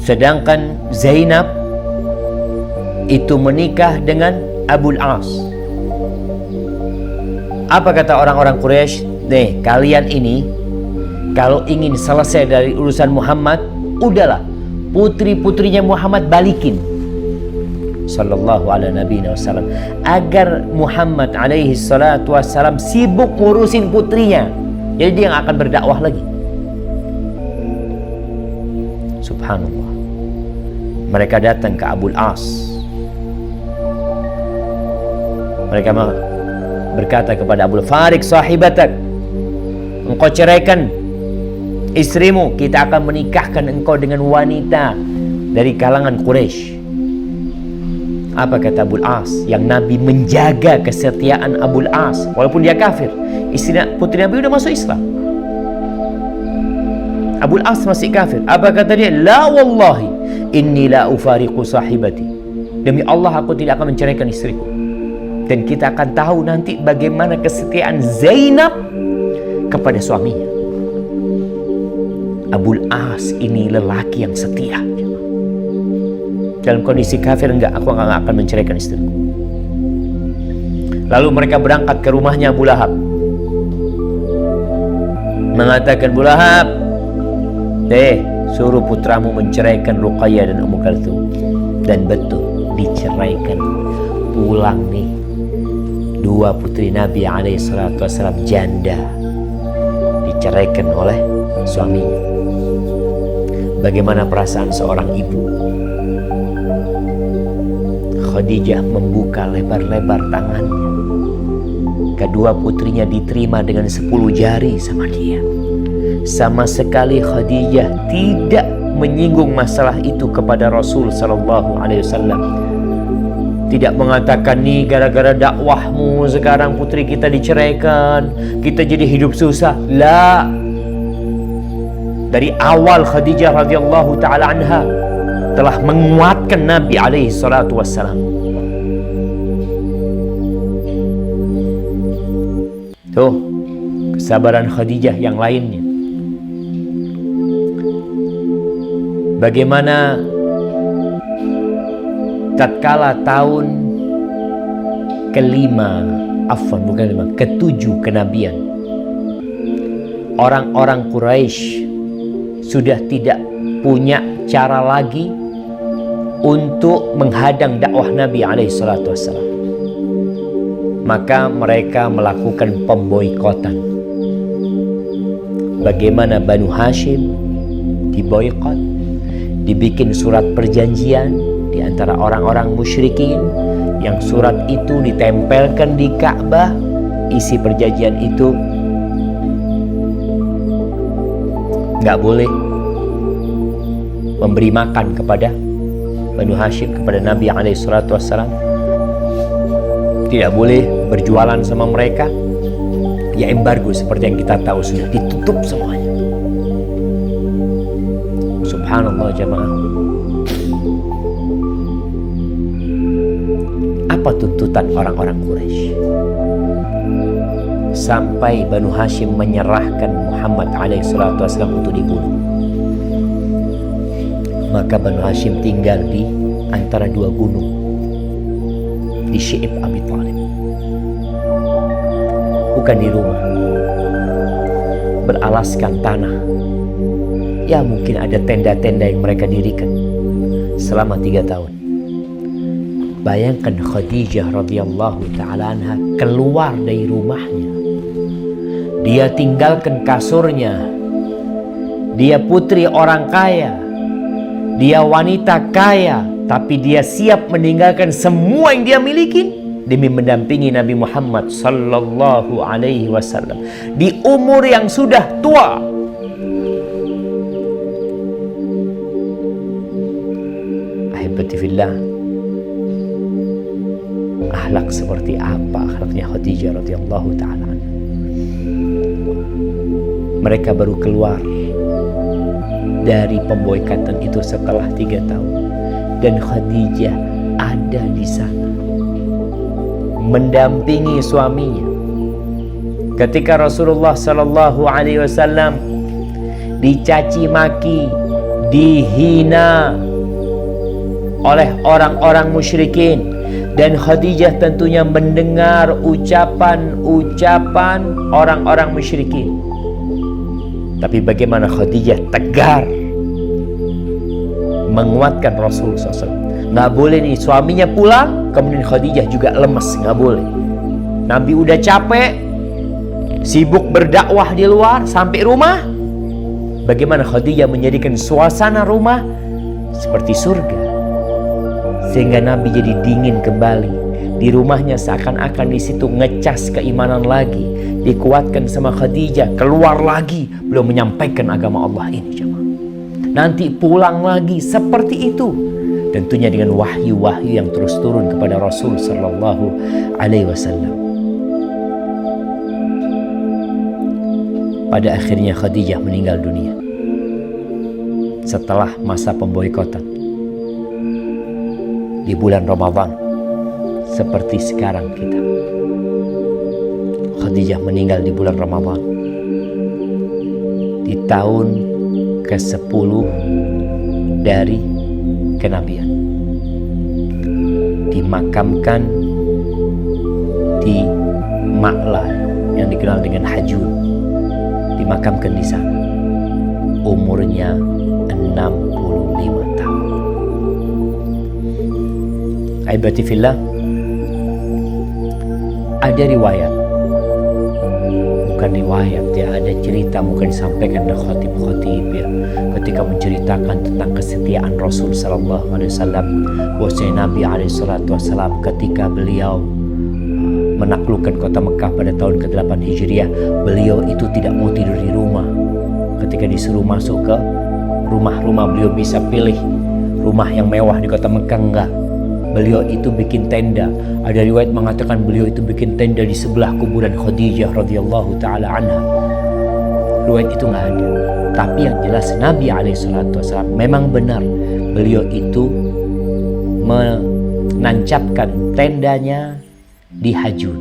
Sedangkan Zainab itu menikah dengan Abul As. Apa kata orang-orang Quraisy? Nih, kalian ini kalau ingin selesai dari urusan Muhammad, udahlah, putri-putrinya Muhammad balikin. Sallallahu alaihi Nabi wasallam, agar Muhammad alaihi salatu wassalam sibuk ngurusin putrinya. Jadi dia nggak akan berdakwah lagi. Subhanallah. Mereka datang ke Abul As. Mereka berkata kepada Abul Farik, sahibatak, engkau ceraikan istrimu, kita akan menikahkan engkau dengan wanita dari kalangan Quraisy. Apa kata Abul As? Yang Nabi menjaga kesetiaan Abul As walaupun dia kafir. Istri putri Nabi udah masuk Islam, Abul As masih kafir. Apa kata dia? La wallahi inni la ufariqu sahibati. Demi Allah, aku tidak akan menceraikan istriku. Dan kita akan tahu nanti bagaimana kesetiaan Zainab kepada suaminya. Abul As ini lelaki yang setia. Dalam kondisi kafir, aku enggak akan menceraikan istriku. Lalu mereka berangkat ke rumahnya Abu Lahab, mengatakan, Abu Lahab, suruh putramu menceraikan Ruqayyah dan Ummu Kalthum. Dan betul, diceraikan. Pulang nih, dua putri Nabi SAW janda, diceraikan oleh suaminya. Bagaimana perasaan seorang ibu? Khadijah membuka lebar-lebar tangannya. Kedua putrinya diterima dengan 10 jari sama dia. Sama sekali Khadijah tidak menyinggung masalah itu kepada Rasul sallallahu alaihi wasallam. Tidak mengatakan, nih gara-gara dakwahmu sekarang putri kita diceraikan, kita jadi hidup susah. La. Dari awal Khadijah radhiyallahu taala anha telah menguatkan Nabi alaihi salatu wassalam. Tuh, kesabaran Khadijah yang lainnya. Bagaimana tatkala tahun ketujuh kenabian, orang-orang Quraisy sudah tidak punya cara lagi untuk menghadang dakwah Nabi alaihi salatu wassalam. Maka mereka melakukan pemboikotan. Bagaimana Banu Hashim diboikot, dibikin surat perjanjian di antara orang-orang musyrikin, yang surat itu ditempelkan di Ka'bah. Isi perjanjian itu nggak boleh memberi makan kepada Banu Hashim, kepada Nabi alaihi salatu wassalam. Tidak boleh berjualan sama mereka. Ya embargo seperti yang kita tahu, sudah ditutup semuanya. Subhanallah jamaah. Apa tuntutan orang-orang Quraisy? Sampai Banu Hashim menyerahkan Muhammad alaihi salatu wassalam untuk dibunuh. Maka Banu Hashim tinggal di antara dua gunung di Syi'ib Abi Thalib. Bukan di rumah, beralaskan tanah. Ya mungkin ada tenda-tenda yang mereka dirikan selama 3 tahun. Bayangkan Khadijah radhiyallahu ta'ala anha keluar dari rumahnya. Dia tinggalkan kasurnya. Dia putri orang kaya. Dia wanita kaya. Tapi dia siap meninggalkan semua yang dia miliki demi mendampingi Nabi Muhammad sallallahu alaihi wasallam di umur yang sudah tua. Ahibati fillah, akhlak seperti apa akhlaknya Khadijah radhiyallahu ta'ala anha. Mereka baru keluar dari pemboikatan itu setelah 3 tahun. Dan Khadijah ada di sana mendampingi suaminya. Ketika Rasulullah sallallahu alaihi wasallam dicaci maki, dihina oleh orang-orang musyrikin, dan Khadijah tentunya mendengar ucapan-ucapan orang-orang musyrikin. Tapi bagaimana Khadijah tegar menguatkan Rasulullah SAW. Nggak boleh nih suaminya pulang, kemudian Khadijah juga lemes. Nggak boleh. Nabi udah capek, sibuk berdakwah di luar, sampai rumah. Bagaimana Khadijah menjadikan suasana rumah seperti surga. Sehingga Nabi jadi dingin kembali. Di rumahnya seakan-akan di situ ngecas keimanan lagi. Dikuatkan sama Khadijah, keluar lagi. Beliau menyampaikan agama Allah ini, jemaah. Nanti pulang lagi seperti itu. Tentunya dengan wahyu-wahyu yang terus turun kepada Rasul sallallahu alaihi wasallam. Pada akhirnya Khadijah meninggal dunia setelah masa pemboikotan di bulan Ramadan seperti sekarang kita. Khadijah meninggal di bulan Ramadan, di tahun ke-10 dari kenabian. Dimakamkan di Ma'la yang dikenal dengan Hajun. Dimakamkan di sana. Umurnya 65 tahun. Aibati fillah, ada riwayat, bukan riwayat ya, ada cerita mungkin disampaikan oleh khatib-khatib ya, ketika menceritakan tentang kesetiaan Rasul sallallahu alaihi wasallam, bahwasanya Nabi alaihi salatu wasallam ketika beliau menaklukkan kota Mekah pada tahun ke-8 Hijriah, beliau itu tidak mau tidur di rumah. Ketika disuruh masuk ke rumah-rumah, beliau bisa pilih rumah yang mewah di kota Mekah, enggak. Beliau itu bikin tenda. Ada riwayat mengatakan beliau itu bikin tenda di sebelah kuburan Khadijah radhiyallahu taala anha. Riwayat itu nggak ada. Tapi yang jelas Nabi alaihissalatu wassalam memang benar, beliau itu menancapkan tendanya di Hajun.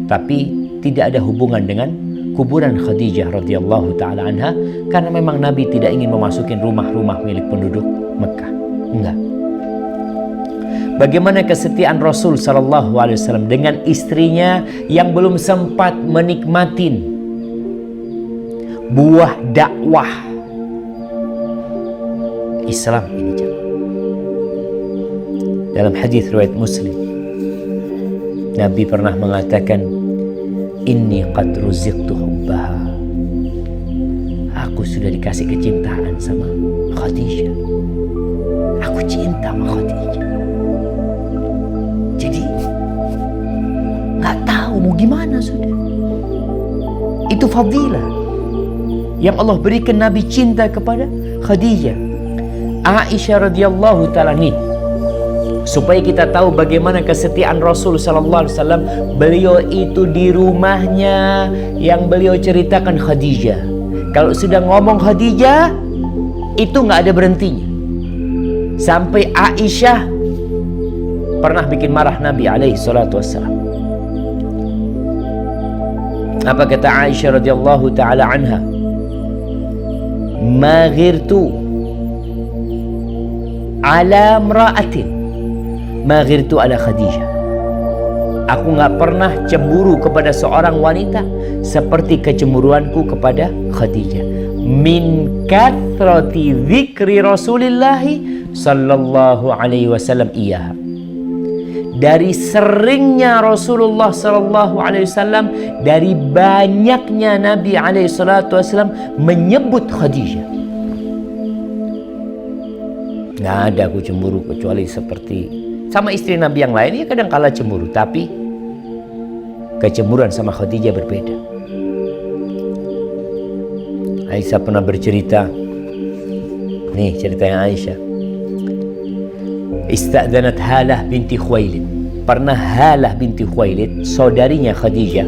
Tapi tidak ada hubungan dengan kuburan Khadijah radhiyallahu taala anha, karena memang Nabi tidak ingin memasukin rumah-rumah milik penduduk Mekah. Enggak. Bagaimana kesetiaan Rasul sallallahu alaihi wasallam dengan istrinya yang belum sempat menikmatin buah dakwah Islam ini, jemaah. Dalam hadis riwayat Muslim, Nabi pernah mengatakan, "Inni qad ruziqtu hubbaha." Aku sudah dikasih kecintaan sama Khadijah. Aku cinta sama Khadijah. Jadi nggak tahu mau gimana sudah. Itu fadilah yang Allah berikan Nabi cinta kepada Khadijah. Aisyah radhiyallahu taala nih, supaya kita tahu bagaimana kesetiaan Rasul sallallahu alaihi wasallam, beliau itu di rumahnya yang beliau ceritakan Khadijah. Kalau sudah ngomong Khadijah, itu nggak ada berhentinya. Sampai Aisyah pernah bikin marah Nabi alaihi salatu wassalam. Apa kata Aisyah radhiyallahu taala anha? "Ma ghirtu ala imra'atin ma ghirtu ala Khadijah." Aku nggak pernah cemburu kepada seorang wanita seperti kecemburuanku kepada Khadijah. Min kathrati dzikri Rasulillahi sallallahu alaihi wasallam iyaha. Dari seringnya Rasulullah sallallahu alaihi wasallam, dari banyaknya Nabi alaihi salatu wasallam menyebut Khadijah. Nggak ada aku cemburu kecuali seperti sama istri Nabi yang lain, ya kadang kala cemburu, tapi kecemburuan sama Khadijah berbeda. Aisyah pernah bercerita, nih ceritanya Aisyah. Ista'dzanat Halah binti Khuwailid. Pernah Halah binti Khuwailid, saudarinya Khadijah,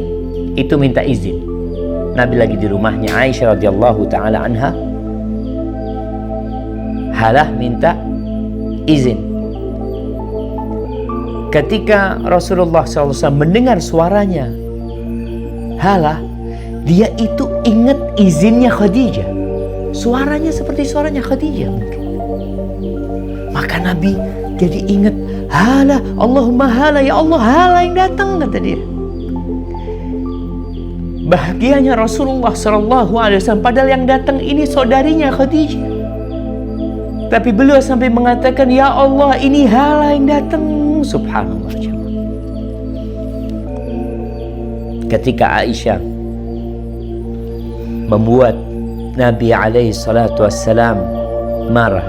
itu minta izin. Nabi lagi di rumahnya Aisyah radhiyallahu taala anha. Halah minta izin. Ketika Rasulullah SAW mendengar suaranya Halah, dia itu ingat izinnya Khadijah. Suaranya seperti suaranya Khadijah mungkin. Maka Nabi jadi ingat, Halah, Allahumma Halah, ya Allah, Halah yang datang, kata dia. Bahagianya Rasulullah SAW, padahal yang datang ini saudarinya Khadijah. Tapi beliau sampai mengatakan, ya Allah, ini Halah yang datang. Subhanallah. Ketika Aisyah membuat Nabi alaihi salatu wassalam marah,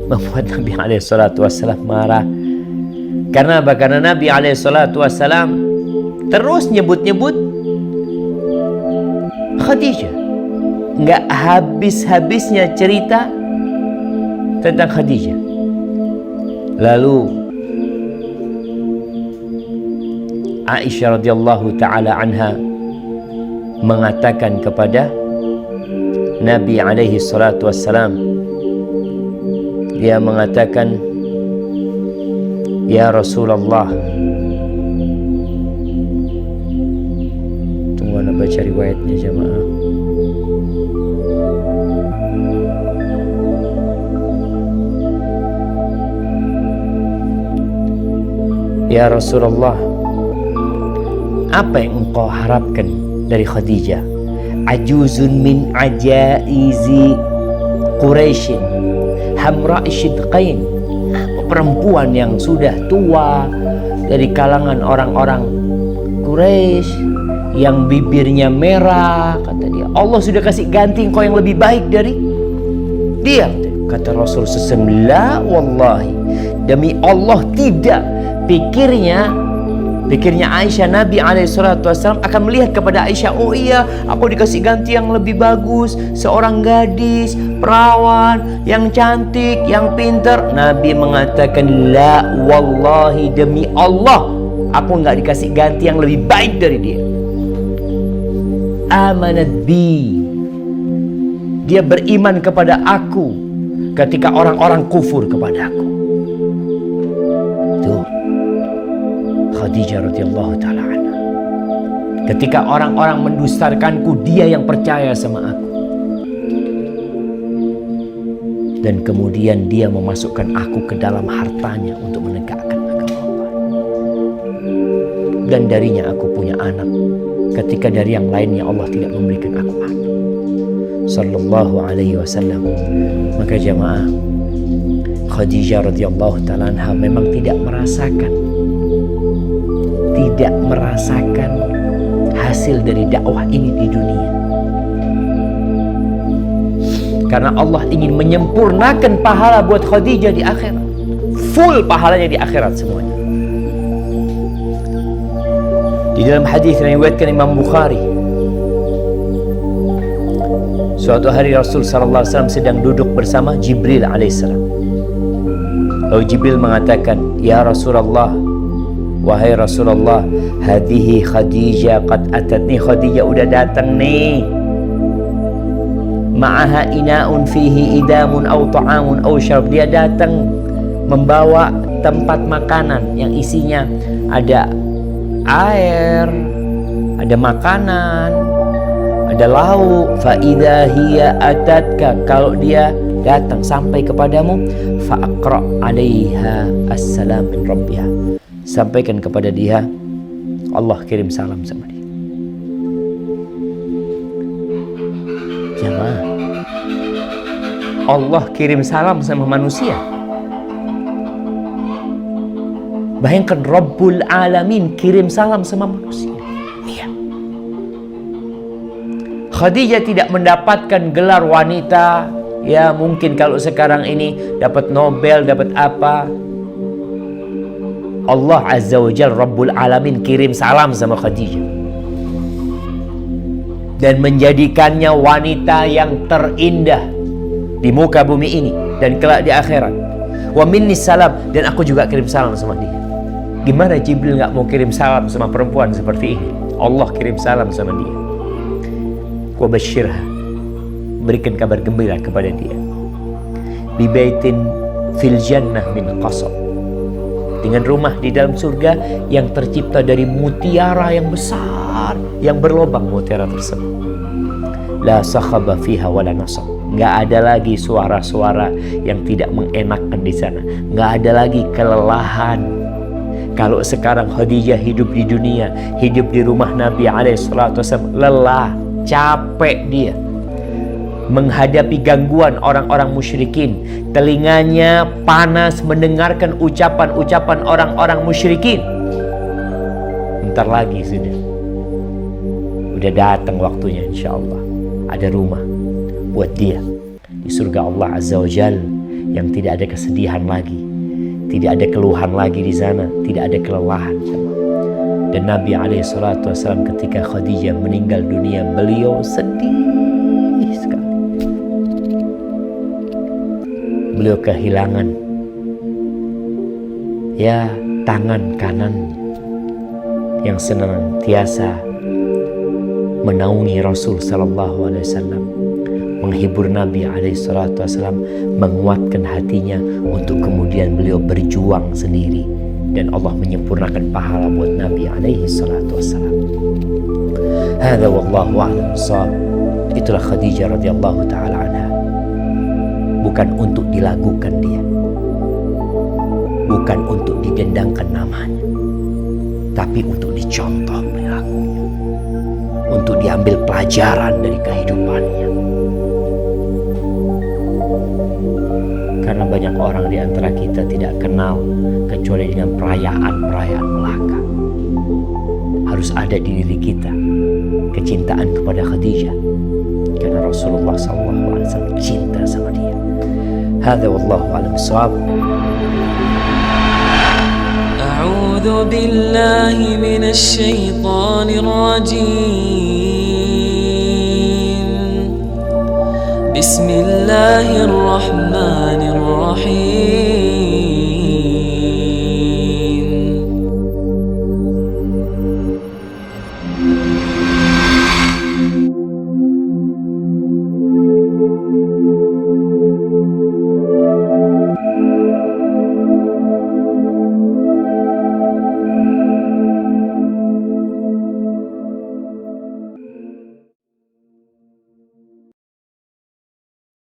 membuat Nabi alaihi salatu wassalam marah. Karena apa? Karena Nabi alaihi salatu wassalam terus nyebut-nyebut Khadijah. Nggak habis-habisnya cerita tentang Khadijah. Lalu Aisyah radhiyallahu taala anha mengatakan kepada Nabi alaihi salatu wassalam, dia mengatakan, ya Rasulullah, tunggu ana baca riwayatnya jamaah. Ya Rasulullah, apa yang engkau harapkan dari Khadijah? Ajuzun min ajaizi Quraisyin hamra'i shidqain, perempuan yang sudah tua dari kalangan orang-orang Quraisy yang bibirnya merah, kata dia. Allah sudah kasih ganti engkau yang lebih baik dari dia. Kata Rasul SAW, la wallahi, demi Allah tidak. Pikirnya Aisyah, Nabi SAW akan melihat kepada Aisyah, oh iya, aku dikasih ganti yang lebih bagus, seorang gadis, perawan, yang cantik, yang pintar. Nabi mengatakan, la wallahi, demi Allah, aku nggak dikasih ganti yang lebih baik dari dia. Amanat bi, dia beriman kepada aku ketika orang-orang kufur kepada aku. Tuh Khadijah radhiyallahu ta'ala anha. Ketika orang-orang mendustarkanku, dia yang percaya sama aku. Dan kemudian dia memasukkan aku ke dalam hartanya untuk menegakkan agama Allah. Dan darinya aku punya anak, ketika dari yang lainnya Allah tidak memberikan aku anak. Sallallahu alaihi wasallam. Maka jamaah, Khadijah radhiyallahu ta'ala anha memang tidak merasakan hasil dari dakwah ini di dunia, karena Allah ingin menyempurnakan pahala buat Khadijah di akhirat. Full pahalanya di akhirat semuanya. Di dalam hadis yang diriwayatkan Imam Bukhari, suatu hari Rasul sallallahu alaihi wasallam sedang duduk bersama Jibril alaihissalam. Lalu Jibril mengatakan, ya Rasulullah, wahai Rasulullah, hadihi Khadijah qad atatni, Khadijah udah datang nih. Ma'aha ina'un fihi idamun aw ta'amun aw syarab, dia datang membawa tempat makanan yang isinya ada air, ada makanan, ada lauk. Fa idza hiya atatka, kalau dia datang sampai kepadamu, fa aqra 'alaiha assalam min rabbiha, sampaikan kepada dia Allah kirim salam sama dia. Jamaah, Allah kirim salam sama manusia. Bayangkan Rabbul Alamin kirim salam sama manusia. Iya. Khadijah tidak mendapatkan gelar wanita, ya mungkin kalau sekarang ini dapat Nobel, dapat apa. Allah Azza wa Jalla Rabbul Alamin kirim salam sama Khadijah dan menjadikannya wanita yang terindah di muka bumi ini dan kelak di akhirat. Wa minni salam, dan aku juga kirim salam sama dia. Gimana Jibril nggak mau kirim salam sama perempuan seperti ini? Allah kirim salam sama dia. Wa basyirha, berikan kabar gembira kepada dia. Bi baitin fil jannah min qasab, dengan rumah di dalam surga yang tercipta dari mutiara yang besar, yang berlobang mutiara tersebut. La sakhaba fiha wala nasab, nggak ada lagi suara-suara yang tidak mengenakan di sana, nggak ada lagi kelelahan. Kalau sekarang Khadijah hidup di dunia, hidup di rumah Nabi alaihissalatu wassalam, lelah, capek dia menghadapi gangguan orang-orang musyrikin. Telinganya panas mendengarkan ucapan-ucapan orang-orang musyrikin. Bentar lagi sudah datang waktunya, insya Allah ada rumah buat dia di surga Allah Azza wa Jalla, yang tidak ada kesedihan lagi, tidak ada keluhan lagi di sana, tidak ada kelelahan. Dan Nabi alaihissalatu wassalam ketika Khadijah meninggal dunia, beliau sedih sekali. Beliau kehilangan ya tangan kanannya yang senantiasa menaungi Rasul sallallahu alaihi wasallam, menghibur Nabi SAW, menguatkan hatinya untuk kemudian beliau berjuang sendiri, dan Allah menyempurnakan pahala buat Nabi SAW. Hadza wallahu a'lam bissawab. Itulah Khadijah radhiyallahu taala anha. Bukan untuk dilagukan dia, bukan untuk didendangkan namanya, tapi untuk dicontoh perilakunya, untuk diambil pelajaran dari kehidupannya. Karena banyak orang di antara kita tidak kenal kecuali dengan perayaan-perayaan belaka. Harus ada di diri kita kecintaan kepada Khadijah, karena Rasulullah SAW cinta sama dia. Hadza wallahu a'lam bissawab. أعوذ بالله من الشيطان الرجيم بسم الله الرحمن الرحيم